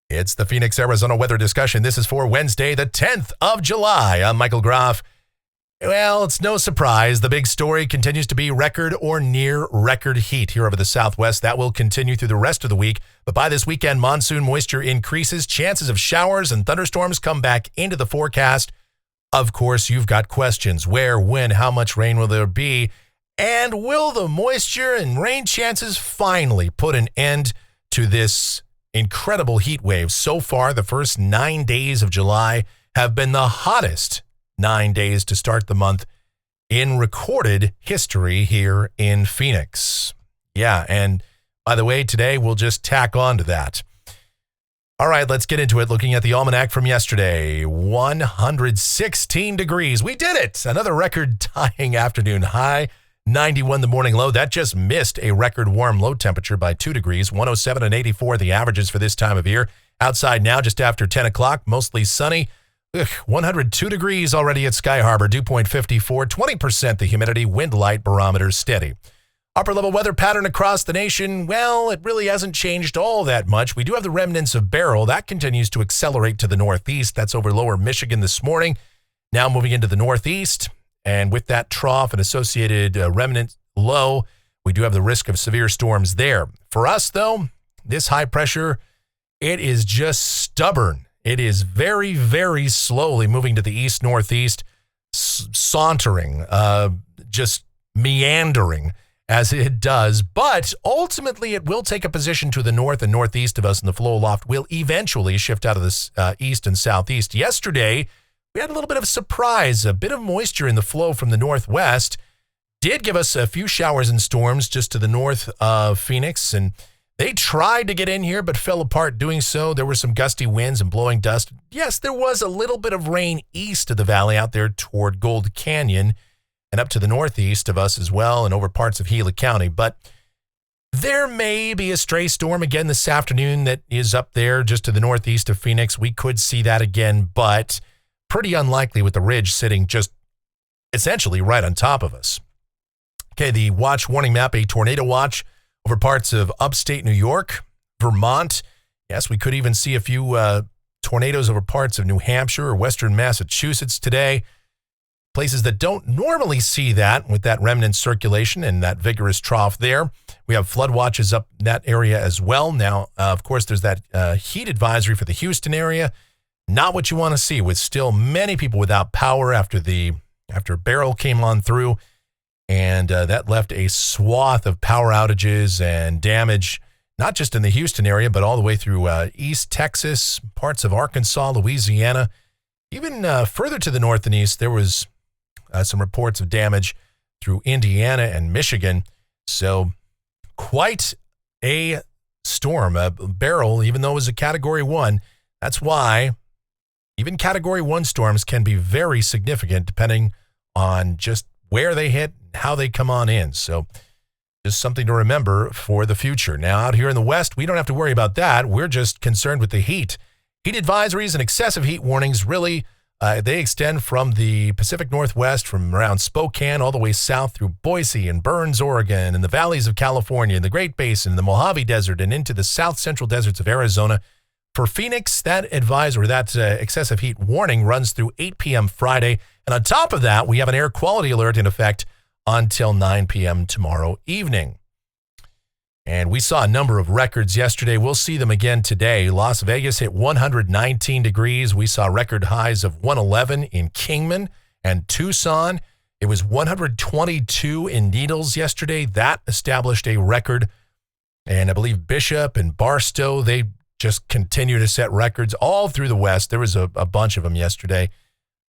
It's the Phoenix, Arizona weather discussion. This is for Wednesday, the 10th of July. I'm Michael Groff. Well, it's no surprise. The big story continues to be record or near record heat here over the Southwest. That will continue through the rest of the week. But by this weekend, monsoon moisture increases. Chances of showers and thunderstorms come back into the forecast. Of course, you've got questions. Where, when, how much rain will there be? And will the moisture and rain chances finally put an end to this incredible heat wave? So far, the first 9 days of July have been the hottest 9 days to start the month in recorded history here in Phoenix. Yeah, and by the way, today we'll just tack on to that. All right, let's get into it. Looking at the almanac from yesterday, 116 degrees. We did it! Another record-tying afternoon high. 91 the morning low. That just missed a record warm low temperature by 2 degrees. 107 and 84 the averages for this time of year. Outside now just after 10 o'clock, mostly sunny. 102 degrees already at Sky Harbor. Dew point 54. 20% the humidity. Wind light barometer steady. Upper level weather pattern across the nation. Well, it really hasn't changed all that much. We do have the remnants of Beryl. That continues to accelerate to the northeast. That's over lower Michigan this morning. Now moving into the northeast. And with that trough and associated remnant low, we do have the risk of severe storms there. For us, though, this high pressure, it is just stubborn. It is very, very slowly moving to the east-northeast, sauntering, just meandering as it does. But ultimately, it will take a position to the north and northeast of us, and the flow aloft will eventually shift out of the east and southeast. Yesterday, we had a little bit of a surprise. A bit of moisture in the flow from the northwest did give us a few showers and storms just to the north of Phoenix, and they tried to get in here but fell apart doing so. There were some gusty winds and blowing dust. Yes, there was a little bit of rain east of the valley out there toward Gold Canyon and up to the northeast of us as well and over parts of Gila County, but there may be a stray storm again this afternoon that is up there just to the northeast of Phoenix. We could see that again, but pretty unlikely with the ridge sitting just essentially right on top of us. Okay, the watch warning map, a tornado watch over parts of upstate New York, Vermont. Yes, we could even see a few tornadoes over parts of New Hampshire or western Massachusetts today. Places that don't normally see that with that remnant circulation and that vigorous trough there. We have flood watches up in that area as well. Now, of course, there's that heat advisory for the Houston area. Not what you want to see, with still many people without power after Beryl came on through, and that left a swath of power outages and damage, not just in the Houston area, but all the way through East Texas, parts of Arkansas, Louisiana. Even further to the north and east, there was some reports of damage through Indiana and Michigan. So quite a storm. Beryl, even though it was a Category 1, that's why even Category 1 storms can be very significant depending on just where they hit and how they come on in. So just something to remember for the future. Now, out here in the West, we don't have to worry about that. We're just concerned with the heat. Heat advisories and excessive heat warnings really, they extend from the Pacific Northwest, from around Spokane all the way south through Boise and Burns, Oregon, and the valleys of California, and the Great Basin, the Mojave Desert, and into the south central deserts of Arizona. For Phoenix, that advisory, that excessive heat warning runs through 8 p.m. Friday. And on top of that, we have an air quality alert in effect until 9 p.m. tomorrow evening. And we saw a number of records yesterday. We'll see them again today. Las Vegas hit 119 degrees. We saw record highs of 111 in Kingman and Tucson. It was 122 in Needles yesterday. That established a record. And I believe Bishop and Barstow, they just continue to set records all through the West. There was a bunch of them yesterday.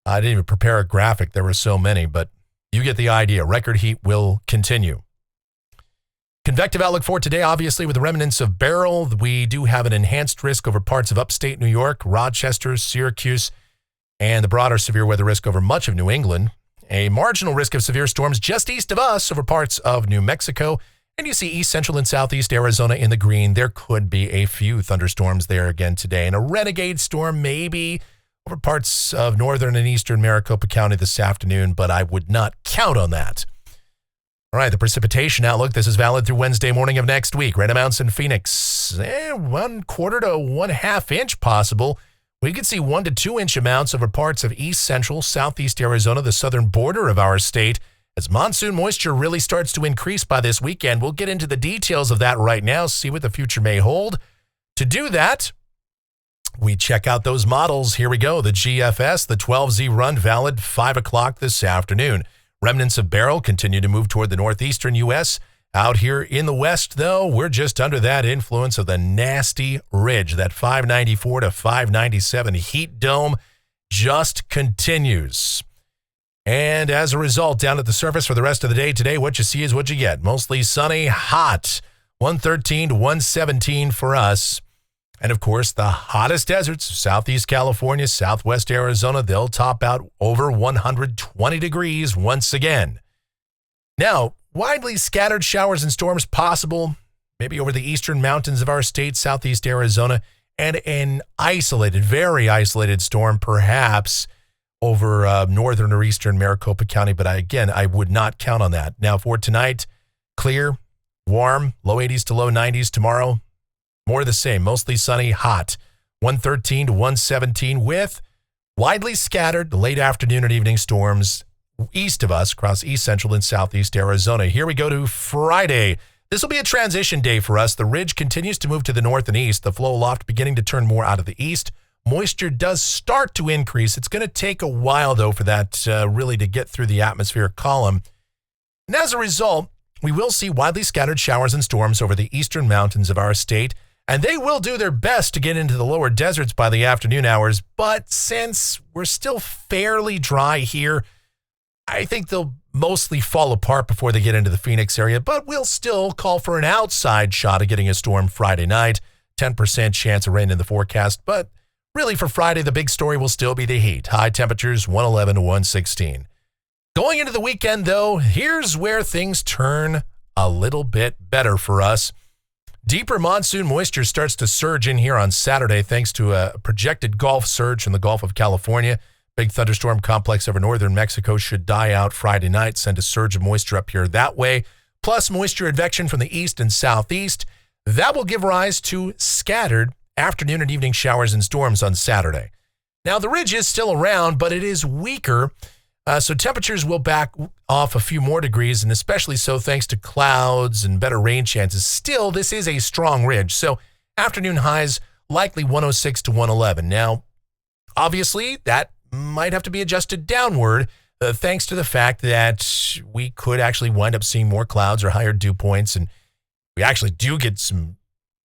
I didn't even prepare a graphic. There were so many, but you get the idea. Record heat will continue. Convective outlook for today, obviously, with the remnants of Beryl. We do have an enhanced risk over parts of upstate New York, Rochester, Syracuse, and the broader severe weather risk over much of New England. A marginal risk of severe storms just east of us over parts of New Mexico. And you see east, central, and southeast Arizona in the green. There could be a few thunderstorms there again today. And a renegade storm maybe over parts of northern and eastern Maricopa County this afternoon, but I would not count on that. All right, the precipitation outlook. This is valid through Wednesday morning of next week. Rain amounts in Phoenix, 1/4 to 1/2 inch possible. We could see 1 to 2 inch amounts over parts of east central, southeast Arizona, the southern border of our state. As monsoon moisture really starts to increase by this weekend, we'll get into the details of that right now, see what the future may hold. To do that, we check out those models. Here we go. The GFS, the 12Z run, valid 5 o'clock this afternoon. Remnants of Beryl continue to move toward the northeastern U.S. Out here in the west, though, we're just under that influence of the nasty ridge. That 594 to 597 heat dome just continues. And as a result, down at the surface for the rest of the day today, what you see is what you get. Mostly sunny, hot, 113 to 117 for us. And, of course, the hottest deserts, southeast California, southwest Arizona, they'll top out over 120 degrees once again. Now, widely scattered showers and storms possible, maybe over the eastern mountains of our state, southeast Arizona, and an isolated, very isolated storm, perhaps over northern or eastern Maricopa County. But I would not count on that. Now, for tonight, clear, warm, low 80s to low 90s. Tomorrow, more of the same, mostly sunny, hot, 113 to 117 with widely scattered late afternoon and evening storms east of us across east central and southeast Arizona. Here we go to Friday. This will be a transition day for us. The ridge continues to move to the north and east, the flow aloft beginning to turn more out of the east. Moisture does start to increase. It's going to take a while, though, for that really to get through the atmospheric column. And as a result, we will see widely scattered showers and storms over the eastern mountains of our state, and they will do their best to get into the lower deserts by the afternoon hours. But since we're still fairly dry here, I think they'll mostly fall apart before they get into the Phoenix area, but we'll still call for an outside shot of getting a storm Friday night. 10% chance of rain in the forecast, but really for Friday, the big story will still be the heat. High temperatures, 111 to 116. Going into the weekend, though, here's where things turn a little bit better for us. Deeper monsoon moisture starts to surge in here on Saturday thanks to a projected Gulf surge in the Gulf of California. Big thunderstorm complex over northern Mexico should die out Friday night, send a surge of moisture up here that way, plus moisture advection from the east and southeast. That will give rise to scattered afternoon and evening showers and storms on Saturday. Now, the ridge is still around, but it is weaker, so temperatures will back off a few more degrees, and especially so thanks to clouds and better rain chances. Still, this is a strong ridge, so afternoon highs likely 106 to 111. Now, obviously, that might have to be adjusted downward thanks to the fact that we could actually wind up seeing more clouds or higher dew points, and we actually do get some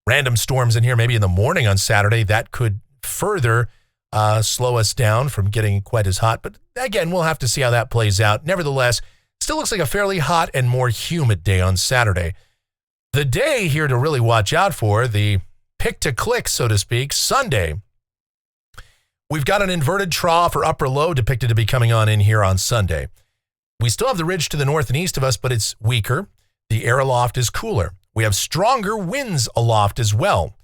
random storms in here maybe in the morning on Saturday. That could further slow us down from getting quite as hot. But again, we'll have to see how that plays out. Nevertheless, still looks like a fairly hot and more humid day on Saturday. The day here to really watch out for, the pick to click, so to speak, Sunday. We've got an inverted trough or upper low depicted to be coming on in here on Sunday. We still have the ridge to the north and east of us, but it's weaker. The air aloft is cooler. We have stronger winds aloft as well.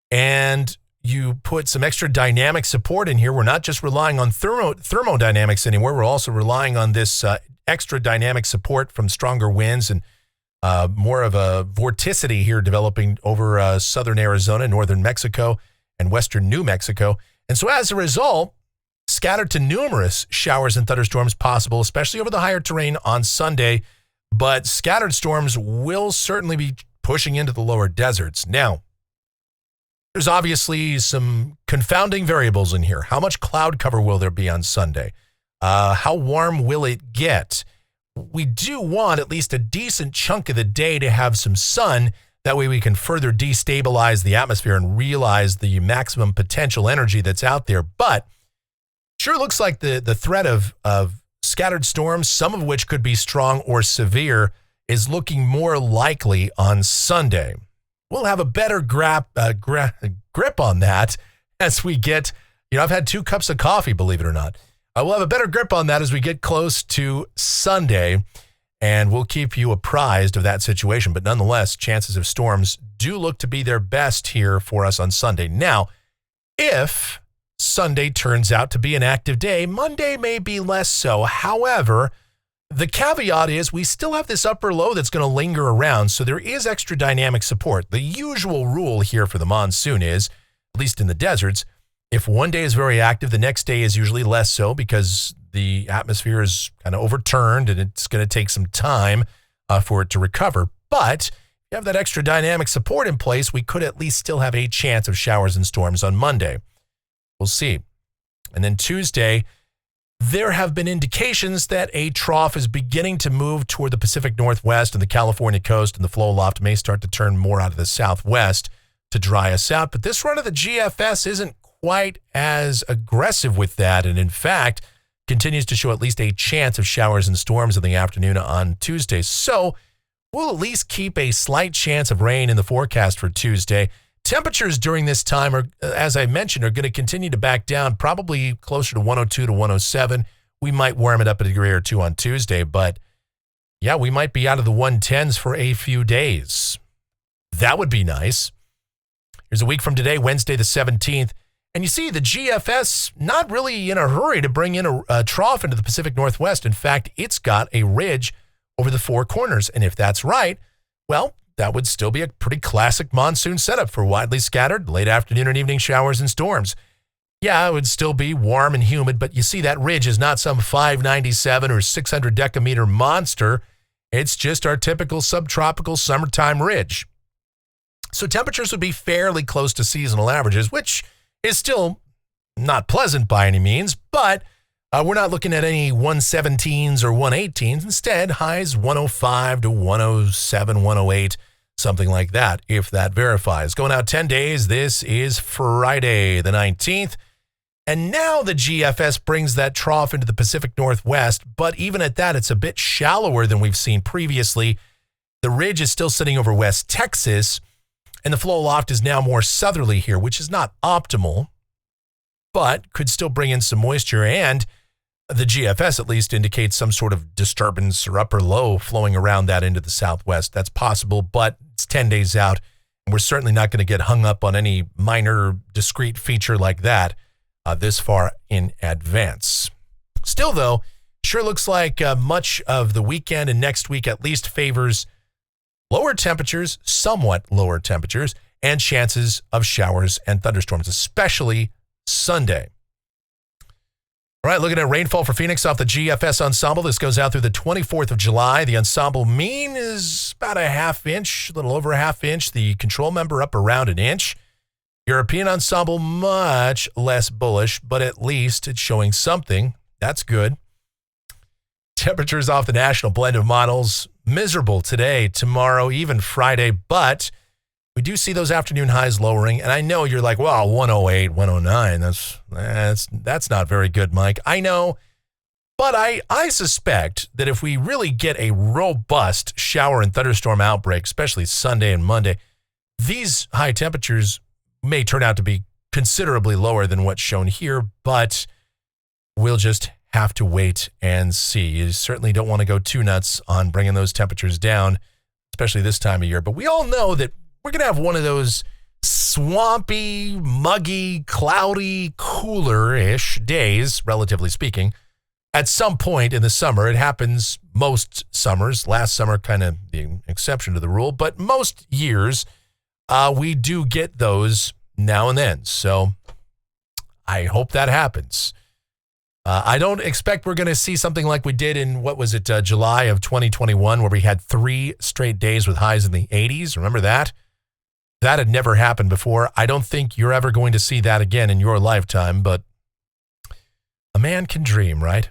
And you put some extra dynamic support in here. We're not just relying on thermodynamics anymore. We're also relying on this extra dynamic support from stronger winds and more of a vorticity here developing over southern Arizona, northern Mexico, and western New Mexico. And so as a result, scattered to numerous showers and thunderstorms possible, especially over the higher terrain on Sunday. But scattered storms will certainly be pushing into the lower deserts. Now, there's obviously some confounding variables in here. How much cloud cover will there be on Sunday? How warm will it get? We do want at least a decent chunk of the day to have some sun. That way we can further destabilize the atmosphere and realize the maximum potential energy that's out there. But sure looks like the threat of scattered storms, some of which could be strong or severe, is looking more likely on Sunday. We'll have a better grip on that as we get, I've had 2 cups of coffee, believe it or not. We'll have a better grip on that as we get close to Sunday, and we'll keep you apprised of that situation. But nonetheless, chances of storms do look to be their best here for us on Sunday. Now, if Sunday turns out to be an active day, Monday may be less so. However, The caveat is we still have this upper low that's going to linger around, so there is extra dynamic support. The usual rule here for the monsoon is, at least in the deserts, if one day is very active, the next day is usually less so because the atmosphere is kind of overturned and it's going to take some time for it to recover. But if you have that extra dynamic support in place, we could at least still have a chance of showers and storms on Monday. We'll see. And then Tuesday, there have been indications that a trough is beginning to move toward the Pacific Northwest and the California coast, and the flow aloft may start to turn more out of the southwest to dry us out. But this run of the GFS isn't quite as aggressive with that, and in fact, continues to show at least a chance of showers and storms in the afternoon on Tuesday. So we'll at least keep a slight chance of rain in the forecast for Tuesday. Temperatures during this time are, as I mentioned, are going to continue to back down, probably closer to 102 to 107. We might warm it up a degree or two on Tuesday, but yeah, we might be out of the 110s for a few days. That would be nice. Here's a week from today, Wednesday the 17th. And you see the GFS not really in a hurry to bring in a trough into the Pacific Northwest. In fact, it's got a ridge over the four corners. And if that's right, well, that would still be a pretty classic monsoon setup for widely scattered late afternoon and evening showers and storms. Yeah, it would still be warm and humid, but you see that ridge is not some 597 or 600 decameter monster. It's just our typical subtropical summertime ridge. So temperatures would be fairly close to seasonal averages, which is still not pleasant by any means, but we're not looking at any 117s or 118s. Instead, highs 105 to 107, 108, something like that, if that verifies. Going out 10 days, this is Friday the 19th. And now the GFS brings that trough into the Pacific Northwest, but even at that, it's a bit shallower than we've seen previously. The ridge is still sitting over West Texas, and the flow aloft is now more southerly here, which is not optimal, but could still bring in some moisture, and the GFS at least indicates some sort of disturbance or upper low flowing around that into the southwest. That's possible, but it's 10 days out, and we're certainly not going to get hung up on any minor discrete feature like that this far in advance. Still, though, sure looks like much of the weekend and next week at least favors lower temperatures, somewhat lower temperatures, and chances of showers and thunderstorms, especially Sunday. All right, looking at rainfall for Phoenix off the GFS ensemble. This goes out through the 24th of July. The ensemble mean is about a half inch, a little over a half inch. The control member up around an inch. European ensemble much less bullish, but at least it's showing something. That's good. Temperatures off the national blend of models, miserable today, tomorrow, even Friday, but we do see those afternoon highs lowering, and I know you're like, well, 108, 109, that's not very good, Mike. I know, but I suspect that if we really get a robust shower and thunderstorm outbreak, especially Sunday and Monday, these high temperatures may turn out to be considerably lower than what's shown here, but we'll just have to wait and see. You certainly don't want to go too nuts on bringing those temperatures down, especially this time of year, but we all know that we're going to have one of those swampy, muggy, cloudy, cooler-ish days, relatively speaking, at some point in the summer. It happens most summers. Last summer, kind of the exception to the rule, but most years, we do get those now and then. So I hope that happens. I don't expect we're going to see something like we did in, July of 2021, where we had 3 straight days with highs in the 80s. Remember that? That had never happened before. I don't think you're ever going to see that again in your lifetime, but a man can dream, right?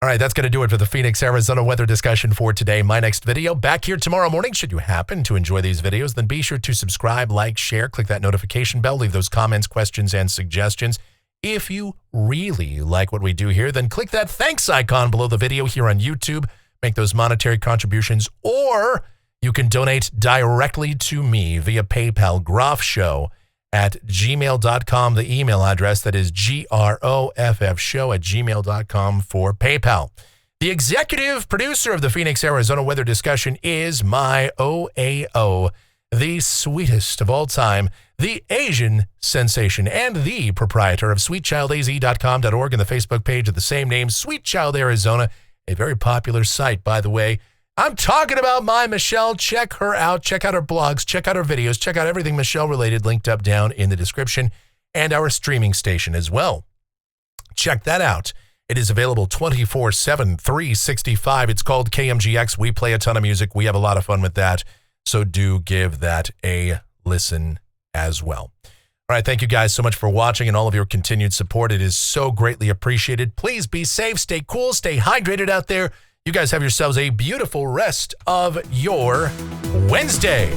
All right, that's going to do it for the Phoenix, Arizona weather discussion for today. My next video back here tomorrow morning. Should you happen to enjoy these videos, then be sure to subscribe, like, share, click that notification bell, leave those comments, questions, and suggestions. If you really like what we do here, then click that thanks icon below the video here on YouTube. Make those monetary contributions, or you can donate directly to me via PayPal, groffshow@gmail.com, the email address that is groffshow@gmail.com for PayPal. The executive producer of the Phoenix, Arizona weather discussion is my OAO, the sweetest of all time, the Asian sensation, and the proprietor of sweetchildaz.com.org and the Facebook page of the same name, Sweet Child Arizona. a very popular site, by the way. I'm talking about my Michelle. Check her out. Check out her blogs. Check out her videos. Check out everything Michelle-related linked up down in the description, and our streaming station as well. Check that out. It is available 24/7, 365. It's called KMGX. We play a ton of music. We have a lot of fun with that. So do give that a listen as well. All right, thank you guys so much for watching and all of your continued support. It is so greatly appreciated. Please be safe, stay cool, stay hydrated out there. You guys have yourselves a beautiful rest of your Wednesday.